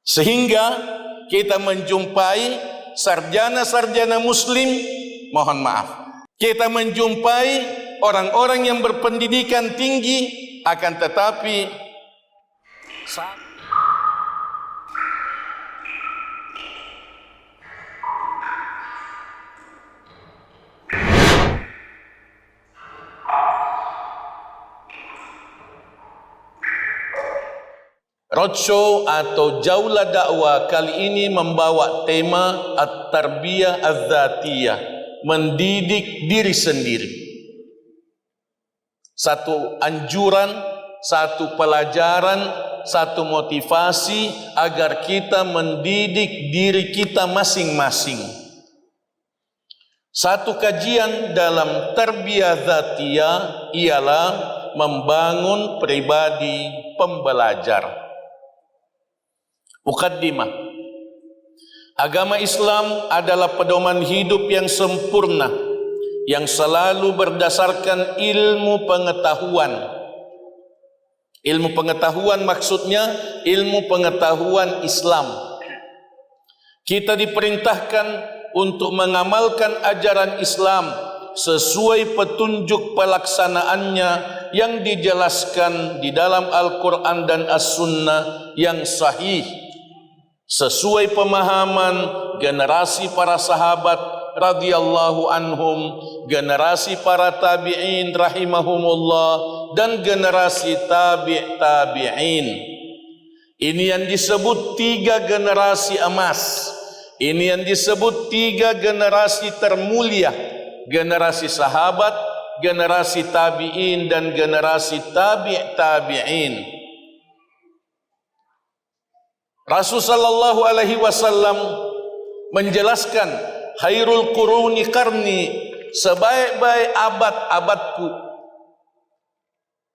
Sehingga kita menjumpai sarjana-sarjana muslim, mohon maaf, kita menjumpai orang-orang yang berpendidikan tinggi, akan tetapi roadshow atau jaulah dakwah kali ini membawa tema at-tarbiyah az-zatiyah, mendidik diri sendiri. Satu anjuran, satu pelajaran, satu motivasi agar kita mendidik diri kita masing-masing. Satu kajian dalam tarbiyah zatiyah ialah membangun pribadi pembelajar. Mukaddimah. Agama Islam adalah pedoman hidup yang sempurna, yang selalu berdasarkan ilmu pengetahuan. Ilmu pengetahuan maksudnya ilmu pengetahuan Islam. Kita diperintahkan untuk mengamalkan ajaran Islam sesuai petunjuk pelaksanaannya yang dijelaskan di dalam Al-Quran dan As-Sunnah yang sahih, sesuai pemahaman generasi para sahabat radhiyallahu anhum, generasi para tabi'in rahimahumullah, dan generasi tabi'in. Ini yang disebut 3 generasi emas. Ini yang disebut 3 generasi termulia. Generasi sahabat, generasi tabi'in, dan generasi tabi'in. Rasul sallallahu alaihi wasallam menjelaskan, khairul quruni qarni, sebaik-baik abad-abadku,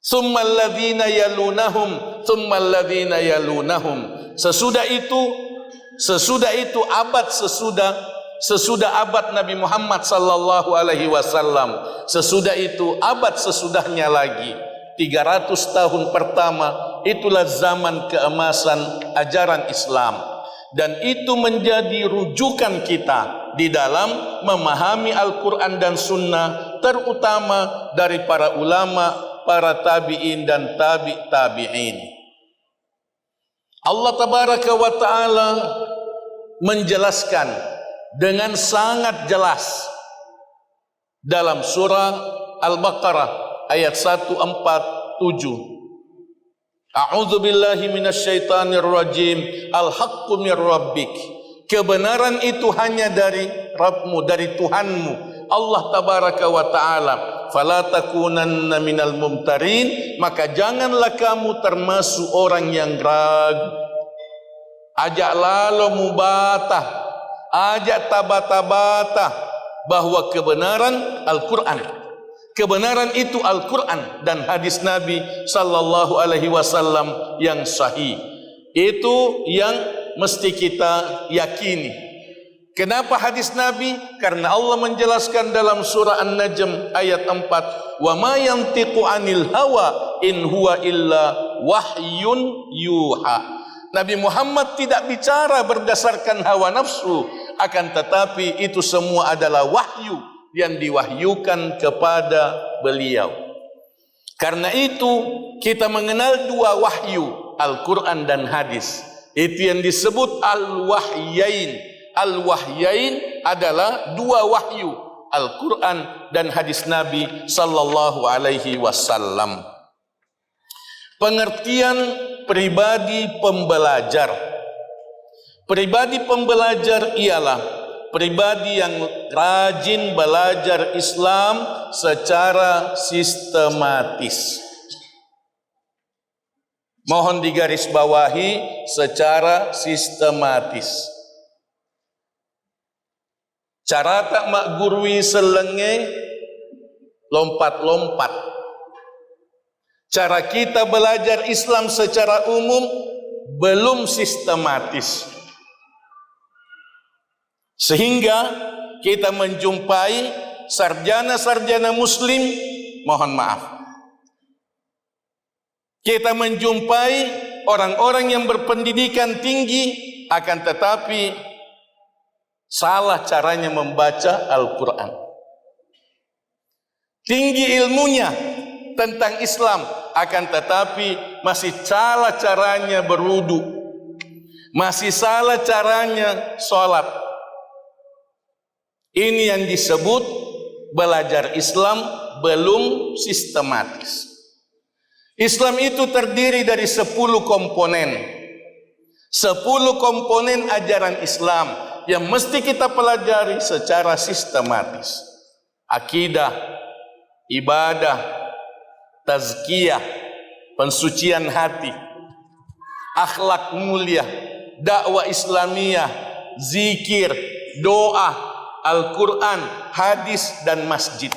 tsummal ladzina yalunahum, tsummal ladzina yalunahum. Sesudah itu abad sesudah abad Nabi Muhammad sallallahu alaihi wasallam. Sesudah itu abad sesudahnya lagi. 300 tahun pertama itulah zaman keemasan ajaran Islam, dan itu menjadi rujukan kita di dalam memahami Al-Quran dan Sunnah, terutama dari para ulama, para tabi'in dan tabi'in. Allah tabaraka wa ta'ala menjelaskan dengan sangat jelas dalam surah Al-Baqarah ayat 147. A'udzu billahi minasyaitonir rajim. Al-haqqu mir rabbik. Kebenaran itu hanya dari Rabbmu, dari Tuhanmu, Allah tabaraka wa taala. Fala takunanna minal mumtarin, maka janganlah kamu termasuk orang yang ragu. Ajak lalu mubatah, ajak tabata-bata bahwa kebenaran Al-Quran. Kebenaran itu Al-Quran dan hadis Nabi sallallahu alaihi wasallam yang sahih. Itu yang mesti kita yakini. Kenapa hadis Nabi? Karena Allah menjelaskan dalam surah An-Najm ayat 4, "Wa ma yantiqu 'anil hawa in huwa illa wahyun yuha." Nabi Muhammad tidak bicara berdasarkan hawa nafsu, akan tetapi itu semua adalah wahyu yang diwahyukan kepada beliau. Karena itu kita mengenal 2 wahyu, Al-Quran dan hadis. Itu yang disebut al-wahyain. Al-wahyain adalah 2 wahyu, Al-Quran dan hadis Nabi sallallahu alaihi wasallam. Pengertian pribadi pembelajar. Pribadi pembelajar ialah pribadi yang rajin belajar Islam secara sistematis. Mohon digarisbawahi, secara sistematis. Cara tak mak gurui selenge lompat-lompat. Cara kita belajar Islam secara umum belum sistematis. Sehingga kita menjumpai sarjana-sarjana muslim, mohon maaf, kita menjumpai orang-orang yang berpendidikan tinggi, akan tetapi salah caranya membaca Al-Quran. Tinggi ilmunya tentang Islam, akan tetapi masih salah caranya berwudu, masih salah caranya sholat. Ini yang disebut belajar Islam belum sistematis. Islam itu terdiri dari 10 komponen. 10 komponen ajaran Islam yang mesti kita pelajari secara sistematis. Akidah, ibadah, tazkiyah, pensucian hati, akhlak mulia, dakwah Islamiyah, zikir, doa, Al-Quran, hadis, dan masjid.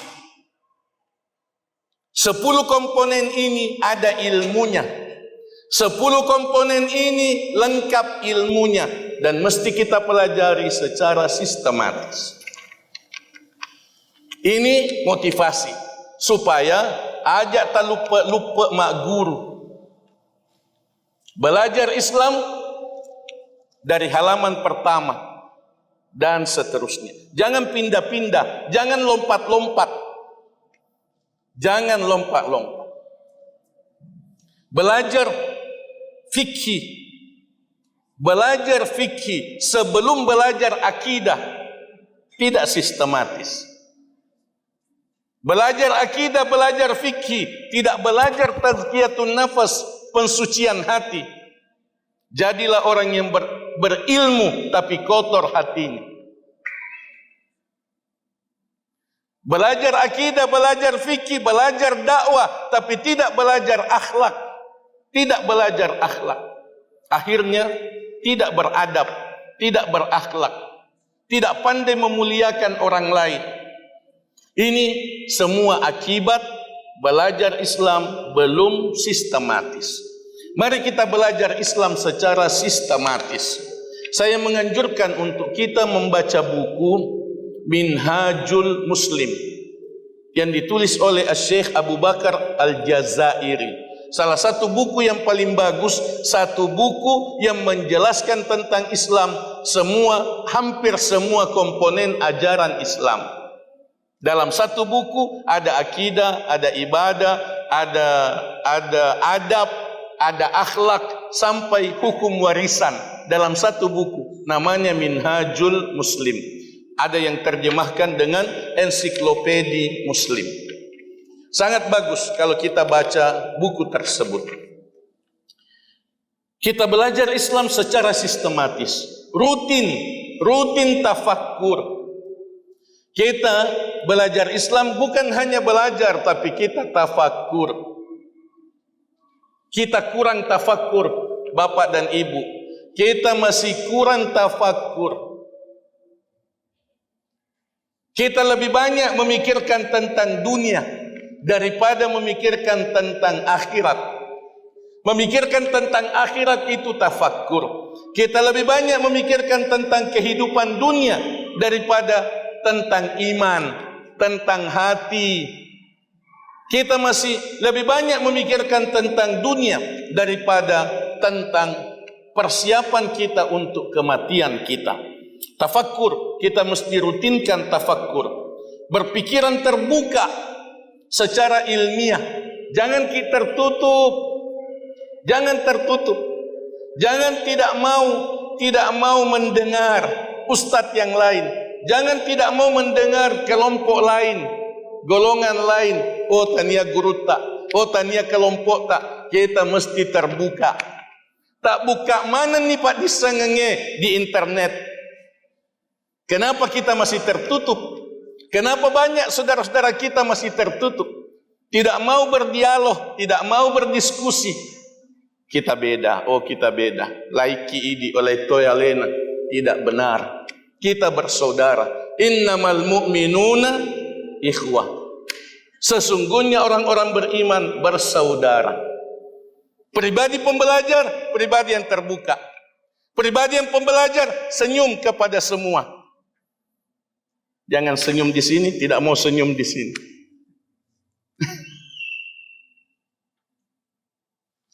10 komponen ini ada ilmunya. 10 komponen ini lengkap ilmunya dan mesti kita pelajari secara sistematis. Ini motivasi supaya ajak tak lupa mak guru. Belajar Islam dari halaman pertama dan seterusnya. Jangan pindah-pindah, jangan lompat-lompat. Jangan lompat-lompat. Belajar fikih. Belajar fikih sebelum belajar akidah tidak sistematis. Belajar akidah, belajar fikih, tidak belajar tazkiyatun nafas, pensucian hati. Jadilah orang yang berilmu tapi kotor hatinya. Belajar akidah, belajar fikih, belajar dakwah, tapi tidak belajar akhlak. Tidak belajar akhlak. Akhirnya tidak beradab, tidak berakhlak, tidak pandai memuliakan orang lain. Ini semua akibat belajar Islam belum sistematis. Mari kita belajar Islam secara sistematis. Saya menganjurkan untuk kita membaca buku Minhajul Muslim yang ditulis oleh Syekh Abu Bakar Al-Jazairi. Salah satu buku yang paling bagus, satu buku yang menjelaskan tentang Islam, hampir semua komponen ajaran Islam. Dalam satu buku ada akidah, ada ibadah, ada adab, ada akhlak, sampai hukum warisan. Dalam satu buku namanya Minhajul Muslim. Ada yang terjemahkan dengan ensiklopedi Muslim. Sangat bagus kalau kita baca buku tersebut. Kita belajar Islam secara sistematis, rutin tafakkur. Kita belajar Islam bukan hanya belajar, tapi kita tafakkur. Kita kurang tafakkur, Bapak dan Ibu. Kita masih kurang tafakkur. Kita lebih banyak memikirkan tentang dunia daripada memikirkan tentang akhirat. Memikirkan tentang akhirat itu tafakkur. Kita lebih banyak memikirkan tentang kehidupan dunia daripada tentang iman, tentang hati. Kita masih lebih banyak memikirkan tentang dunia daripada tentang persiapan kita untuk kematian kita. Tafakkur, kita mesti rutinkan tafakkur. Berpikiran terbuka secara ilmiah. Jangan kita tertutup. Jangan tertutup. Jangan tidak mau mendengar ustadz yang lain. Jangan tidak mau mendengar kelompok lain, golongan lain. Oh, tania guru tak. Oh, tania kelompok tak. Kita mesti terbuka. Tak buka mana nih Pak disengenge di internet. Kenapa kita masih tertutup? Kenapa banyak saudara-saudara kita masih tertutup? Tidak mau berdialog, tidak mau berdiskusi. Kita beda, kita beda. Laiki idi oleh toyalena. Tidak benar. Kita bersaudara. Innamal mu'minuna ikhwah. Sesungguhnya orang-orang beriman bersaudara. Pribadi pembelajar, pribadi yang terbuka. Pribadi yang pembelajar senyum kepada semua. Jangan senyum di sini, tidak mau senyum di sini.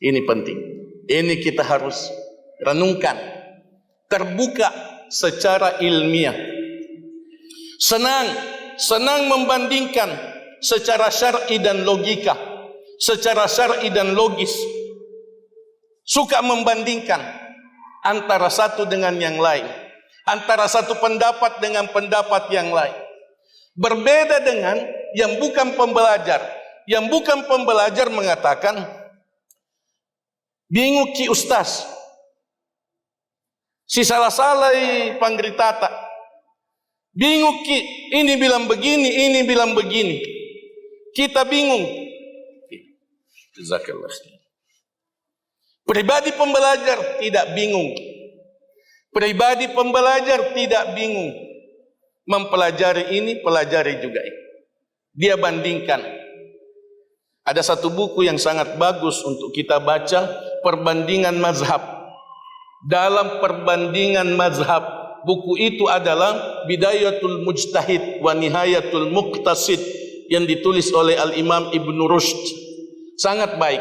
Ini penting. Ini kita harus renungkan, terbuka secara ilmiah. Senang membandingkan secara syar'i dan logika, secara syar'i dan logis. Suka membandingkan antara satu dengan yang lain, antara satu pendapat dengan pendapat yang lain. Berbeda dengan yang bukan pembelajar. Yang bukan pembelajar mengatakan, bingung ki ustaz, si salah-salah panggritata. Bingung ki, ini bilang begini, ini bilang begini. Kita bingung. Jazakallah. Pribadi pembelajar tidak bingung. Pribadi pembelajar tidak bingung. Mempelajari ini, pelajari juga ini. Dia bandingkan. Ada satu buku yang sangat bagus untuk kita baca, perbandingan mazhab. Dalam perbandingan mazhab, buku itu adalah Bidayatul Mujtahid wa Nihayatul Muqtasid yang ditulis oleh Al-Imam Ibn Rushd. Sangat baik.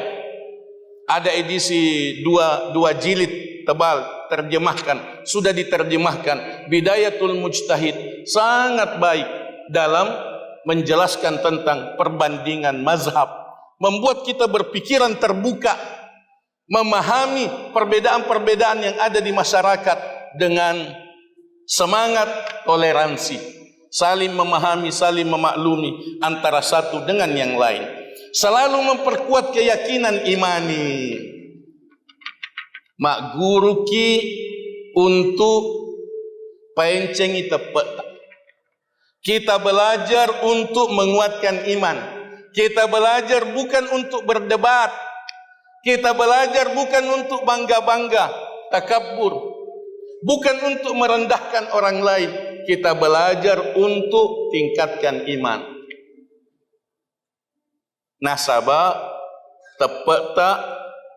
Ada edisi dua jilid tebal, terjemahkan, sudah diterjemahkan. Bidayatul Mujtahid sangat baik dalam menjelaskan tentang perbandingan mazhab, membuat kita berpikiran terbuka, memahami perbedaan-perbedaan yang ada di masyarakat dengan semangat toleransi, saling memahami, saling memaklumi antara satu dengan yang lain. Selalu memperkuat keyakinan imani. Mak guru ki untuk pencengi tepat. Kita belajar untuk menguatkan iman. Kita belajar bukan untuk berdebat. Kita belajar bukan untuk bangga-bangga, takabur. Bukan untuk merendahkan orang lain. Kita belajar untuk tingkatkan iman. Nasabah tepat tak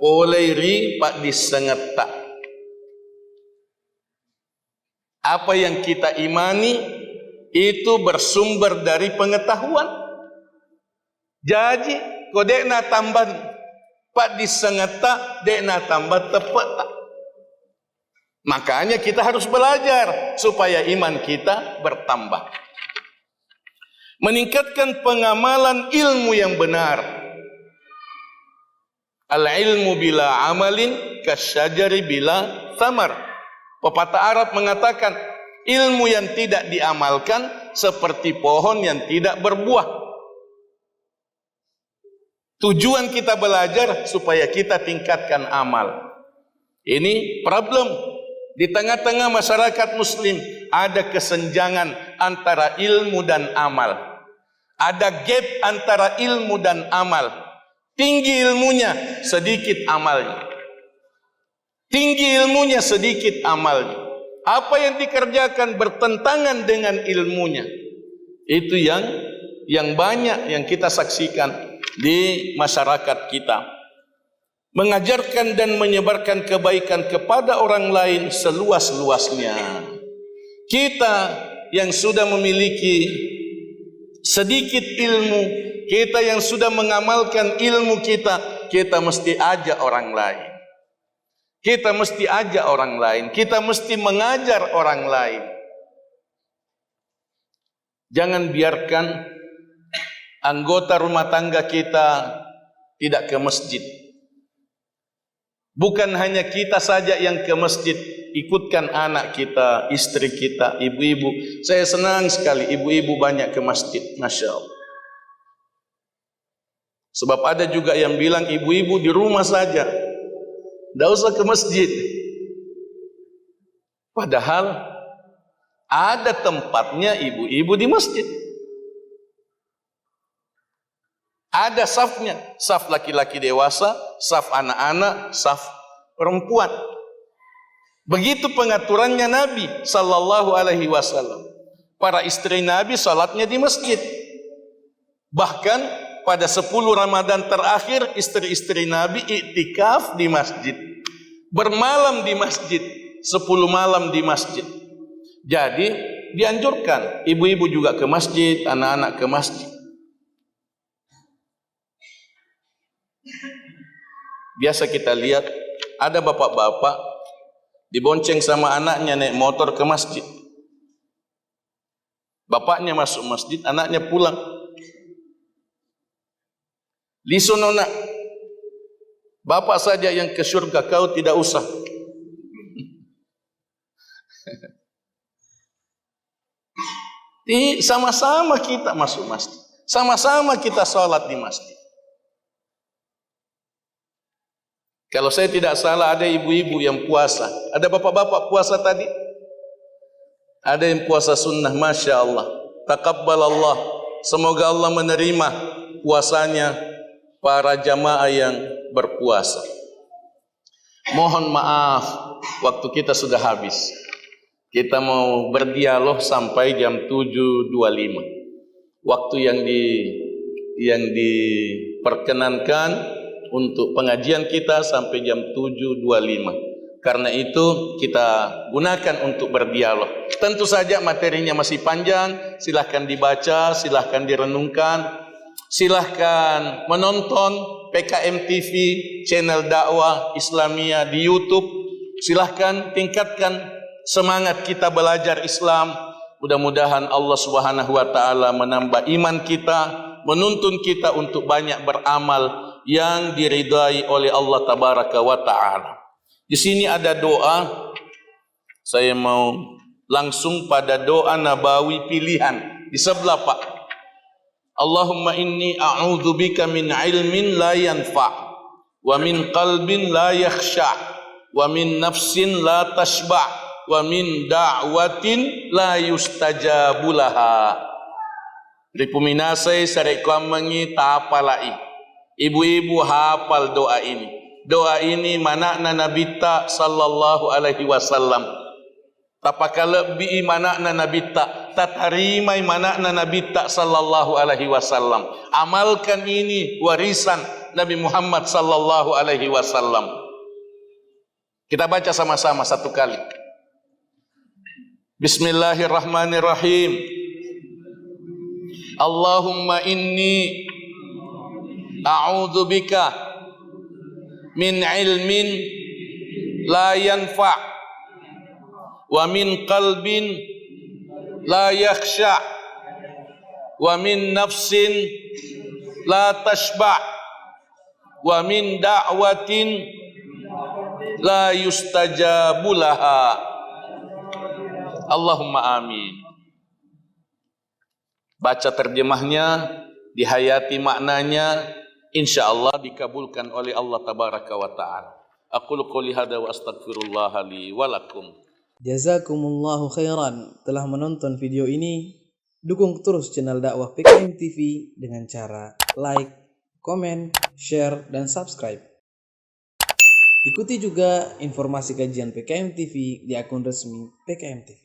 oleh ri pak disengat tak. Apa yang kita imani itu bersumber dari pengetahuan. Jadi kodek na tambah pak disengat tak, dek na tambah tepat tak. Makanya kita harus belajar supaya iman kita bertambah. Meningkatkan pengamalan ilmu yang benar. Al-ilmu bila amalin kasyajari bila thamar. Pepatah Arab mengatakan, ilmu yang tidak diamalkan seperti pohon yang tidak berbuah. Tujuan kita belajar supaya kita tingkatkan amal. Ini problem. Di tengah-tengah masyarakat muslim ada kesenjangan antara ilmu dan amal. Ada gap antara ilmu dan amal. Tinggi ilmunya, sedikit amalnya. Tinggi ilmunya, sedikit amalnya. Apa yang dikerjakan bertentangan dengan ilmunya. Itu yang banyak yang kita saksikan di masyarakat kita. Mengajarkan dan menyebarkan kebaikan kepada orang lain seluas-luasnya. Kita yang sudah memiliki sedikit ilmu, kita yang sudah mengamalkan ilmu kita, kita mesti ajak orang lain. Kita mesti ajak orang lain. Kita mesti mengajar orang lain. Jangan biarkan anggota rumah tangga kita tidak ke masjid. Bukan hanya kita saja yang ke masjid, ikutkan anak kita, istri kita, ibu-ibu. Saya senang sekali ibu-ibu banyak ke masjid, Masya Allah. Sebab ada juga yang bilang ibu-ibu di rumah saja, tidak usah ke masjid. Padahal ada tempatnya ibu-ibu di masjid. Ada safnya, saf laki-laki dewasa, saf anak-anak, saf perempuan. Begitu pengaturannya Nabi sallallahu alaihi wasallam. Para istri Nabi salatnya di masjid. Bahkan pada 10 Ramadan terakhir istri-istri Nabi iktikaf di masjid. Bermalam di masjid, 10 malam di masjid. Jadi dianjurkan ibu-ibu juga ke masjid, anak-anak ke masjid. Biasa kita lihat Ada bapak-bapak dibonceng sama anaknya naik motor ke masjid. Bapaknya masuk masjid, anaknya pulang. Lisun nak, bapak saja yang ke surga, kau tidak usah. Sama-sama kita masuk masjid, sama-sama kita sholat di masjid. Kalau saya tidak salah ada ibu-ibu yang puasa, ada bapak-bapak puasa tadi, ada yang puasa sunnah, masya Allah, taqabbalallah, semoga Allah menerima puasanya para jamaah yang berpuasa. Mohon maaf, waktu kita sudah habis. Kita mau berdialog sampai jam 7.25. Waktu yang diperkenankan untuk pengajian kita sampai jam 7.25. Karena itu kita gunakan untuk berdialog. Tentu saja materinya masih panjang, silahkan dibaca, silahkan direnungkan, silahkan menonton PKM TV, channel dakwah Islamia di YouTube. Silahkan tingkatkan semangat kita belajar Islam. Mudah-mudahan Allah Subhanahu wa taala menambah iman kita, menuntun kita untuk banyak beramal yang diridai oleh Allah tabaraka wa taala. Di sini ada doa. Saya mau langsung pada doa nabawi pilihan di sebelah Pak. Allahumma inni a'udzubika min ilmin la yanfa' wa min qalbin la yakhsha' wa min nafsin la tashba' wa min da'watin la yustajabu laha. Ripuminasay sareklamangi tapalai. Ibu-ibu hafal doa ini. Doa ini manakna Nabi ta sallallahu alaihi wasallam. Tapakala bi manakna Nabi ta tatarimai manakna Nabi ta sallallahu alaihi wasallam. Amalkan ini warisan Nabi Muhammad sallallahu alaihi wasallam. Kita baca sama-sama satu kali. Bismillahirrahmanirrahim. Allahumma inni a'udzubika min ilmin la yanfa' wa min qalbin la yakhsha' wa min nafsin la tashba' wa min da'watin la yustajabu laha. Allahumma amin. Baca terjemahnya, dihayati maknanya, insyaallah dikabulkan oleh Allah tabaraka wa taala. Aqulu qouli hadza wa astaghfirullah li wa lakum. Jazakumullahu khairan telah menonton video ini. Dukung terus channel dakwah PKM TV dengan cara like, komen, share, dan subscribe. Ikuti juga informasi kajian PKM TV di akun resmi PKM TV.